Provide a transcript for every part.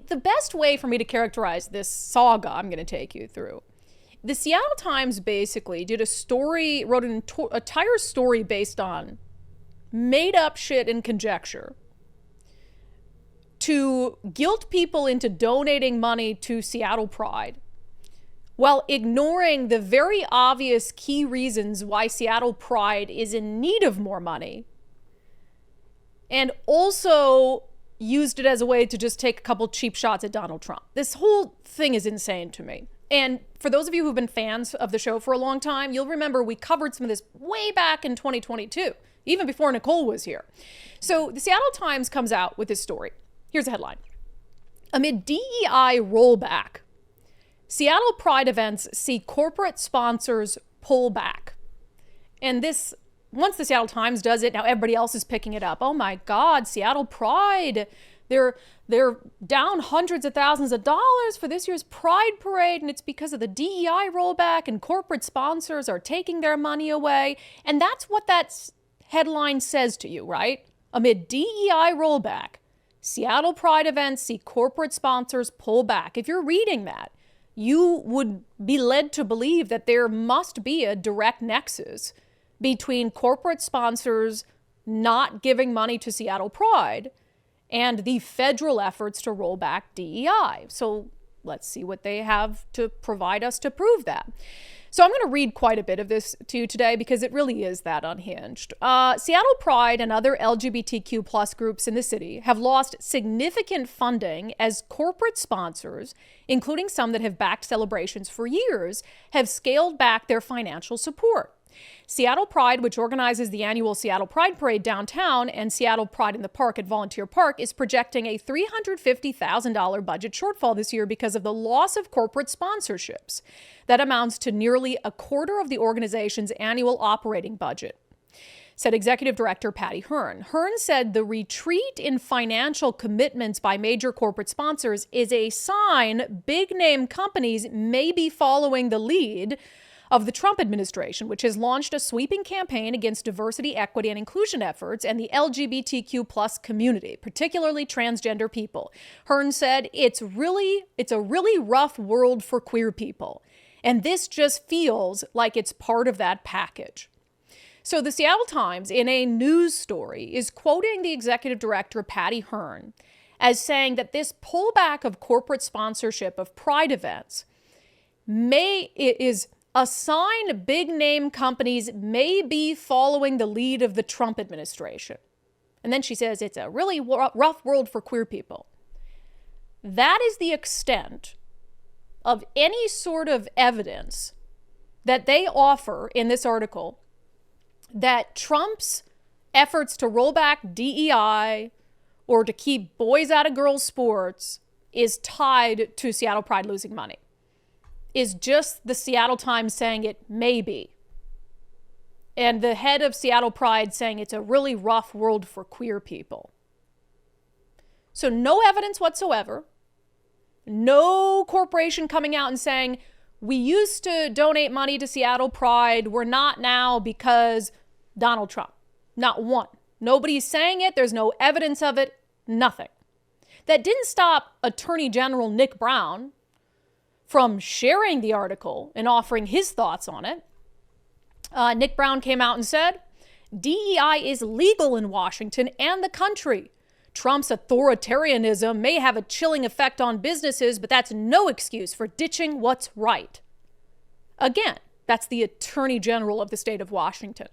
the best way for me to characterize this saga I'm going to take you through, the Seattle Times basically did a story, wrote an entire story based on made up shit and conjecture to guilt people into donating money to Seattle Pride while ignoring the very obvious key reasons why Seattle Pride is in need of more money, and also used it as a way to just take a couple cheap shots at Donald Trump. This whole thing is insane to me. And for those of you who've been fans of the show for a long time, you'll remember we covered some of this way back in 2022, even before Nicole was here. So the Seattle Times comes out with this story. Here's the headline. Amid DEI rollback, Seattle Pride events see corporate sponsors pull back. And this, once the Seattle Times does it, now everybody else is picking it up. Oh my God, Seattle Pride. They're down hundreds of thousands of dollars for this year's Pride Parade, and it's because of the DEI rollback, and corporate sponsors are taking their money away. And that's what that headline says to you, right? Amid DEI rollback, Seattle Pride events see corporate sponsors pull back. If you're reading that, you would be led to believe that there must be a direct nexus between corporate sponsors not giving money to Seattle Pride and the federal efforts to roll back DEI. So let's see what they have to provide us to prove that. So I'm going to read quite a bit of this to you today because it really is that unhinged. Seattle Pride and other LGBTQ plus groups in the city have lost significant funding as corporate sponsors, including some that have backed celebrations for years, have scaled back their financial support. Seattle Pride, which organizes the annual Seattle Pride Parade downtown, and Seattle Pride in the Park at Volunteer Park, is projecting a $350,000 budget shortfall this year because of the loss of corporate sponsorships. That amounts to nearly a quarter of the organization's annual operating budget, said Executive Director Patty Hearn. Hearn said the retreat in financial commitments by major corporate sponsors is a sign big-name companies may be following the lead of the Trump administration, which has launched a sweeping campaign against diversity, equity, and inclusion efforts and the LGBTQ plus community, particularly transgender people. Hearn said, it's a really rough world for queer people. And this just feels like it's part of that package. So the Seattle Times, in a news story, is quoting the executive director, Patty Hearn, as saying that this pullback of corporate sponsorship of Pride events is a sign big name companies may be following the lead of the Trump administration. And then she says it's a really rough world for queer people. That is the extent of any sort of evidence that they offer in this article that Trump's efforts to roll back DEI or to keep boys out of girls' sports is tied to Seattle Pride losing money. Is just the Seattle Times saying it may be. And the head of Seattle Pride saying it's a really rough world for queer people. So no evidence whatsoever. No corporation coming out and saying, we used to donate money to Seattle Pride, we're not now because Donald Trump. Not one. Nobody's saying it, there's no evidence of it, nothing. That didn't stop Attorney General Nick Brown from sharing the article and offering his thoughts on it. Nick Brown came out and said, DEI is legal in Washington and the country. Trump's authoritarianism may have a chilling effect on businesses, but that's no excuse for ditching what's right. Again, that's the Attorney General of the state of Washington,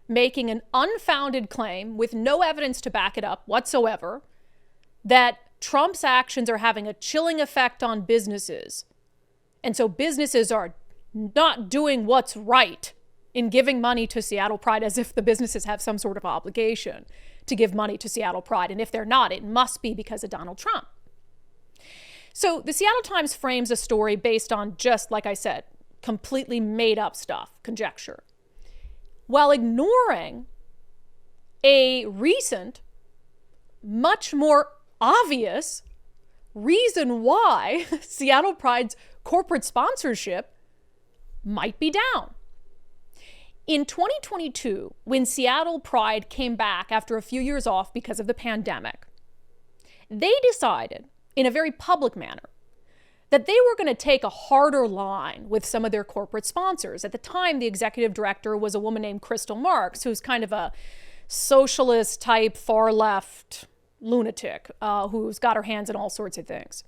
making an unfounded claim with no evidence to back it up whatsoever that Trump's actions are having a chilling effect on businesses. And so businesses are not doing what's right in giving money to Seattle Pride, as if the businesses have some sort of obligation to give money to Seattle Pride. And if they're not, it must be because of Donald Trump. So the Seattle Times frames a story based on just, like I said, completely made up stuff, conjecture, while ignoring a recent, much more obvious reason why Seattle Pride's corporate sponsorship might be down. In 2022, when Seattle Pride came back after a few years off because of the pandemic, they decided in a very public manner that they were going to take a harder line with some of their corporate sponsors. At the time, the executive director was a woman named Crystal Marks, who's kind of a socialist type, far left lunatic who's got her hands in all sorts of things.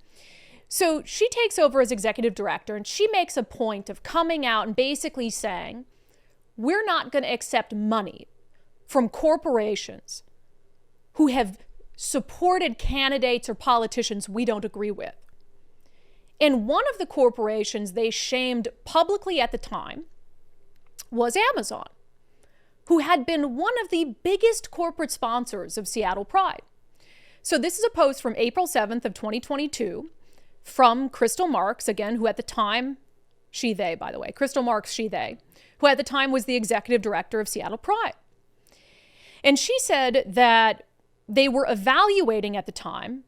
So she takes over as executive director, and she makes a point of coming out and basically saying, we're not going to accept money from corporations who have supported candidates or politicians we don't agree with. And one of the corporations they shamed publicly at the time was Amazon, who had been one of the biggest corporate sponsors of Seattle Pride. So this is a post from April 7th of 2022 from Crystal Marks, again, who at the time, she-they, by the way, Crystal Marks, she-they, who at the time was the executive director of Seattle Pride. And she said that they were evaluating at the time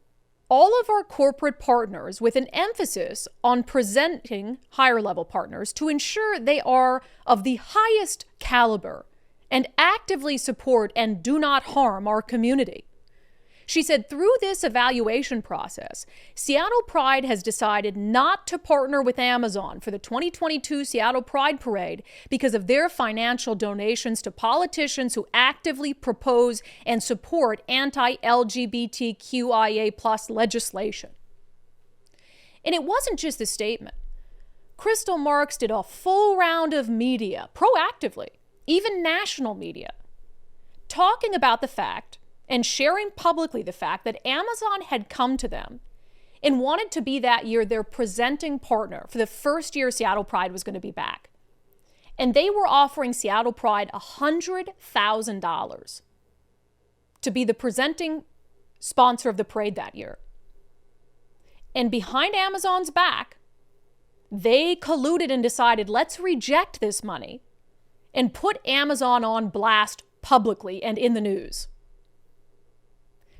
all of our corporate partners with an emphasis on presenting higher level partners to ensure they are of the highest caliber and actively support and do not harm our community. She said, through this evaluation process, Seattle Pride has decided not to partner with Amazon for the 2022 Seattle Pride Parade because of their financial donations to politicians who actively propose and support anti-LGBTQIA+ legislation. And it wasn't just a statement. Crystal Marks did a full round of media, proactively, even national media, talking about the fact and sharing publicly the fact that Amazon had come to them and wanted to be that year their presenting partner for the first year Seattle Pride was going to be back. And they were offering Seattle Pride $100,000 to be the presenting sponsor of the parade that year. And behind Amazon's back, they colluded and decided, let's reject this money and put Amazon on blast publicly and in the news.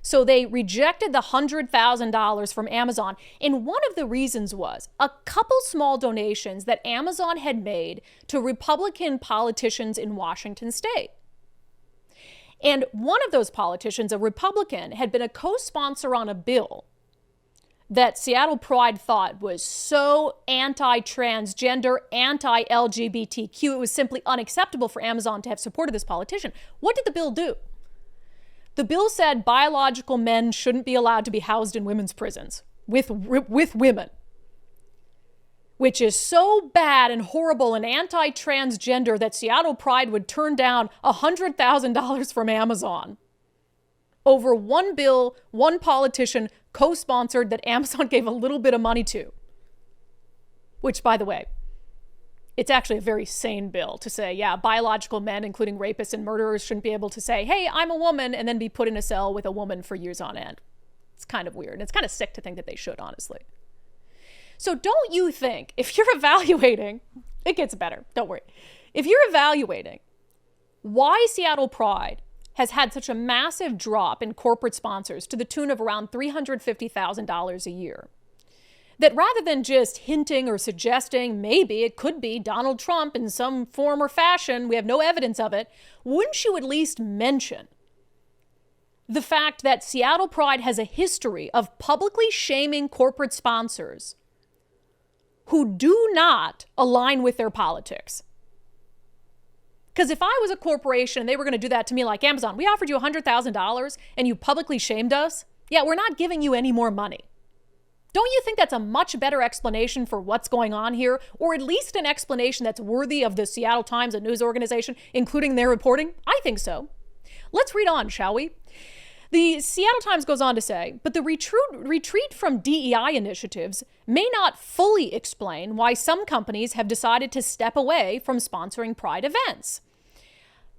So they rejected the $100,000 from Amazon. And one of the reasons was a couple small donations that Amazon had made to Republican politicians in Washington state. And one of those politicians, a Republican, had been a co-sponsor on a bill that Seattle Pride thought was so anti-transgender, anti-LGBTQ, it was simply unacceptable for Amazon to have supported this politician. What did the bill do? The bill said biological men shouldn't be allowed to be housed in women's prisons with women, which is so bad and horrible and anti-transgender that Seattle Pride would turn down $100,000 from Amazon over one bill, one politician co-sponsored that Amazon gave a little bit of money to. Which, by the way, it's actually a very sane bill to say, yeah, biological men, including rapists and murderers, shouldn't be able to say, hey, I'm a woman, and then be put in a cell with a woman for years on end. It's kind of weird. It's kind of sick to think that they should, honestly. So don't you think, if you're evaluating, it gets better, don't worry. If you're evaluating why Seattle Pride has had such a massive drop in corporate sponsors to the tune of around $350,000 a year, that rather than just hinting or suggesting maybe it could be Donald Trump in some form or fashion, we have no evidence of it, wouldn't you at least mention the fact that Seattle Pride has a history of publicly shaming corporate sponsors who do not align with their politics? Because if I was a corporation and they were going to do that to me like Amazon, we offered you $100,000 and you publicly shamed us, yeah, we're not giving you any more money. Don't you think that's a much better explanation for what's going on here? Or at least an explanation that's worthy of the Seattle Times, a news organization, including their reporting? I think so. Let's read on, shall we? The Seattle Times goes on to say, but the retreat from DEI initiatives may not fully explain why some companies have decided to step away from sponsoring Pride events.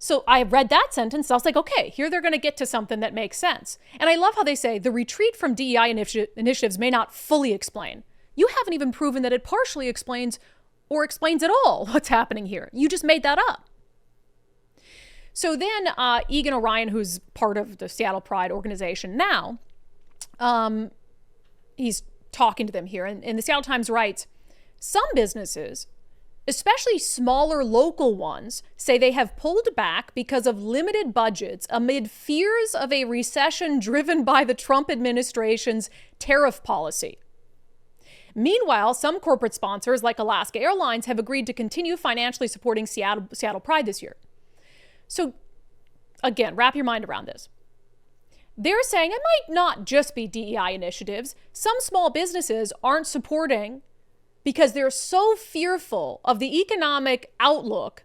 So I read that sentence. I was like, okay, here they're going to get to something that makes sense. And I love how they say the retreat from DEI initiatives may not fully explain. You haven't even proven that it partially explains or explains at all what's happening here. You just made that up. So then Egan Orion, who's part of the Seattle Pride organization now, he's talking to them here. And the Seattle Times writes, some businesses, especially smaller local ones, say they have pulled back because of limited budgets amid fears of a recession driven by the Trump administration's tariff policy. Meanwhile, some corporate sponsors like Alaska Airlines have agreed to continue financially supporting Seattle Pride this year. So again, wrap your mind around this. They're saying it might not just be DEI initiatives. Some small businesses aren't supporting because they're so fearful of the economic outlook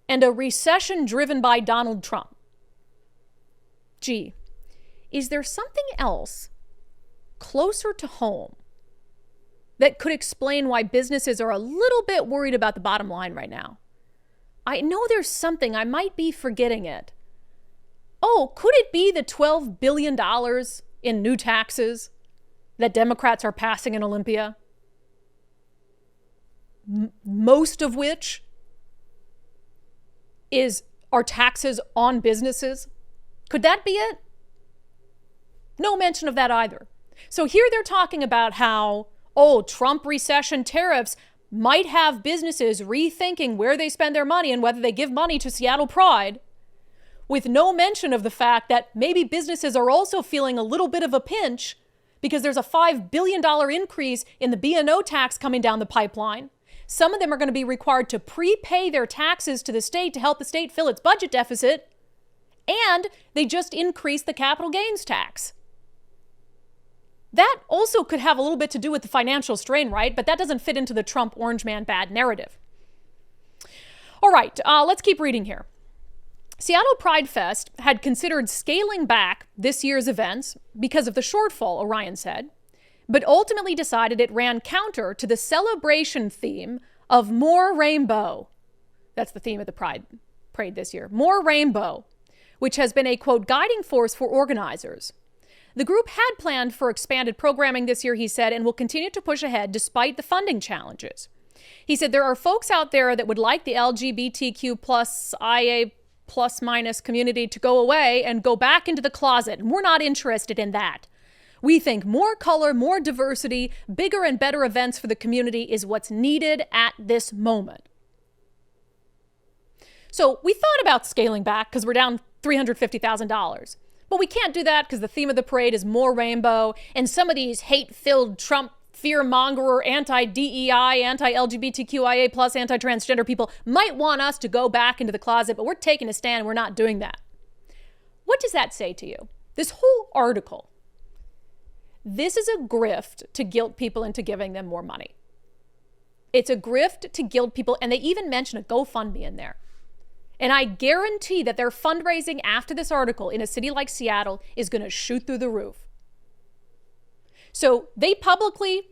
and a recession driven by Donald Trump. Gee, is there something else closer to home that could explain why businesses are a little bit worried about the bottom line right now? I know there's something, I might be forgetting it. Oh, could it be the $12 billion in new taxes that Democrats are passing in Olympia? Most of which are taxes on businesses? Could that be it? No mention of that either. So here they're talking about how, Trump recession tariffs might have businesses rethinking where they spend their money and whether they give money to Seattle Pride, with no mention of the fact that maybe businesses are also feeling a little bit of a pinch because there's a $5 billion increase in the B&O tax coming down the pipeline. Some of them are going to be required to prepay their taxes to the state to help the state fill its budget deficit. And they just increased the capital gains tax. That also could have a little bit to do with the financial strain, right? But that doesn't fit into the Trump orange man bad narrative. All right, let's keep reading here. Seattle Pride Fest had considered scaling back this year's events because of the shortfall, Orion said, but ultimately decided it ran counter to the celebration theme of more rainbow. That's the theme of the Pride Parade this year. More rainbow, which has been a, quote, guiding force for organizers. The group had planned for expanded programming this year, he said, and will continue to push ahead despite the funding challenges. He said there are folks out there that would like the LGBTQ plus IA plus minus community to go away and go back into the closet, and we're not interested in that. We think more color, more diversity, bigger and better events for the community is what's needed at this moment. So we thought about scaling back because we're down $350,000. But we can't do that because the theme of the parade is more rainbow, and some of these hate-filled Trump fear-mongerer, anti-DEI, anti-LGBTQIA plus, anti-transgender people might want us to go back into the closet, but we're taking a stand and we're not doing that. What does that say to you? This whole article. This is a grift to guilt people into giving them more money. It's a grift to guilt people, and they even mention a GoFundMe in there. And I guarantee that their fundraising after this article in a city like Seattle is going to shoot through the roof. So they publicly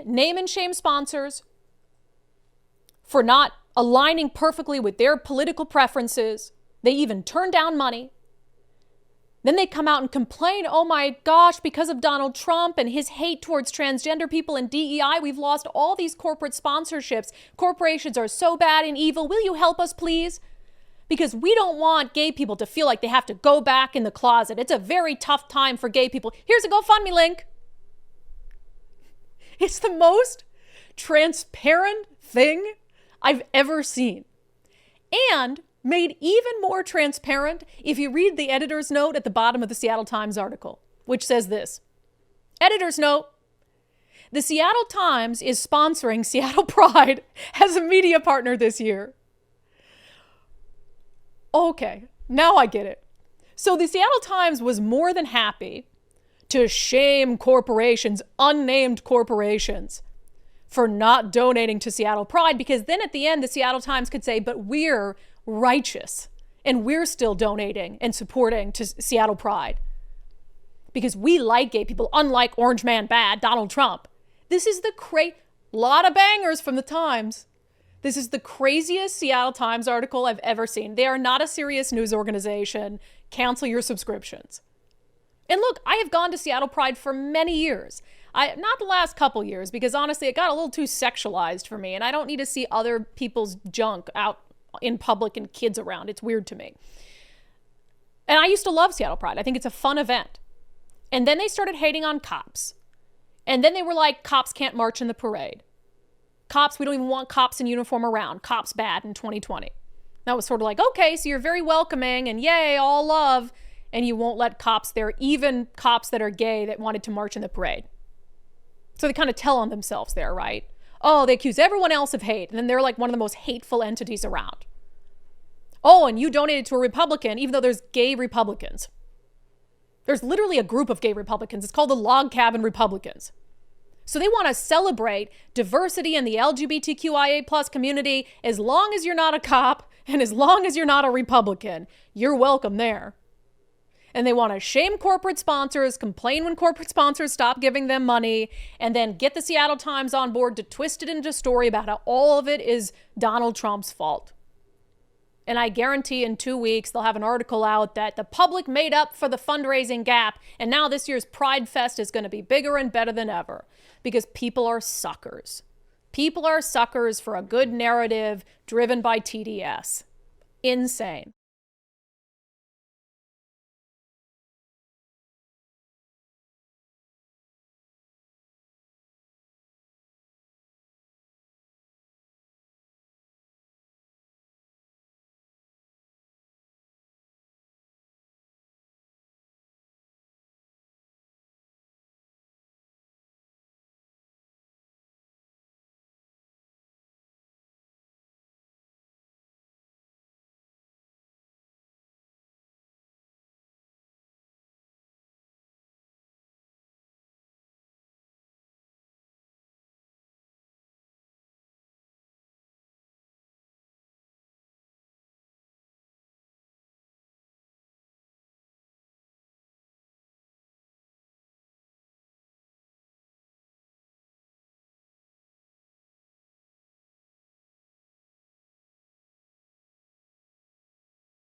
name and shame sponsors for not aligning perfectly with their political preferences. They even turn down money. Then they come out and complain, oh my gosh, because of Donald Trump and his hate towards transgender people and DEI, we've lost all these corporate sponsorships. Corporations are so bad and evil. Will you help us, please? Because we don't want gay people to feel like they have to go back in the closet. It's a very tough time for gay people. Here's a GoFundMe link. It's the most transparent thing I've ever seen. And made even more transparent if you read the editor's note at the bottom of the Seattle Times article, which says this. Editor's note, the Seattle Times is sponsoring Seattle Pride as a media partner this year. Okay, now I get it. So the Seattle Times was more than happy to shame corporations, unnamed corporations, for not donating to Seattle Pride, because then at the end, the Seattle Times could say, but we're righteous and we're still donating and supporting to Seattle Pride because we like gay people, unlike Orange Man Bad, Donald Trump. This is the lot of bangers from the Times. This is the craziest Seattle Times article I've ever seen. They are not a serious news organization. Cancel your subscriptions. And look, I have gone to Seattle Pride for many years. Not the last couple years, because honestly, it got a little too sexualized for me, and I don't need to see other people's junk out in public and kids around. It's weird to me. And I used to love Seattle Pride. I think it's a fun event. And then they started hating on cops. And then they were like, cops can't march in the parade. Cops, we don't even want cops in uniform around. Cops bad in 2020. That was sort of like, okay, so you're very welcoming and yay, all love. And you won't let cops there, even cops that are gay that wanted to march in the parade. So they kind of tell on themselves there, right? Oh, they accuse everyone else of hate. And then they're like one of the most hateful entities around. Oh, and you donated to a Republican, even though there's gay Republicans. There's literally a group of gay Republicans. It's called the Log Cabin Republicans. So they want to celebrate diversity in the LGBTQIA plus community as long as you're not a cop and as long as you're not a Republican. You're welcome there. And they want to shame corporate sponsors, complain when corporate sponsors stop giving them money, and then get the Seattle Times on board to twist it into a story about how all of it is Donald Trump's fault. And I guarantee in 2 weeks, they'll have an article out that the public made up for the fundraising gap. And now this year's Pride Fest is going to be bigger and better than ever because people are suckers. People are suckers for a good narrative driven by TDS. Insane.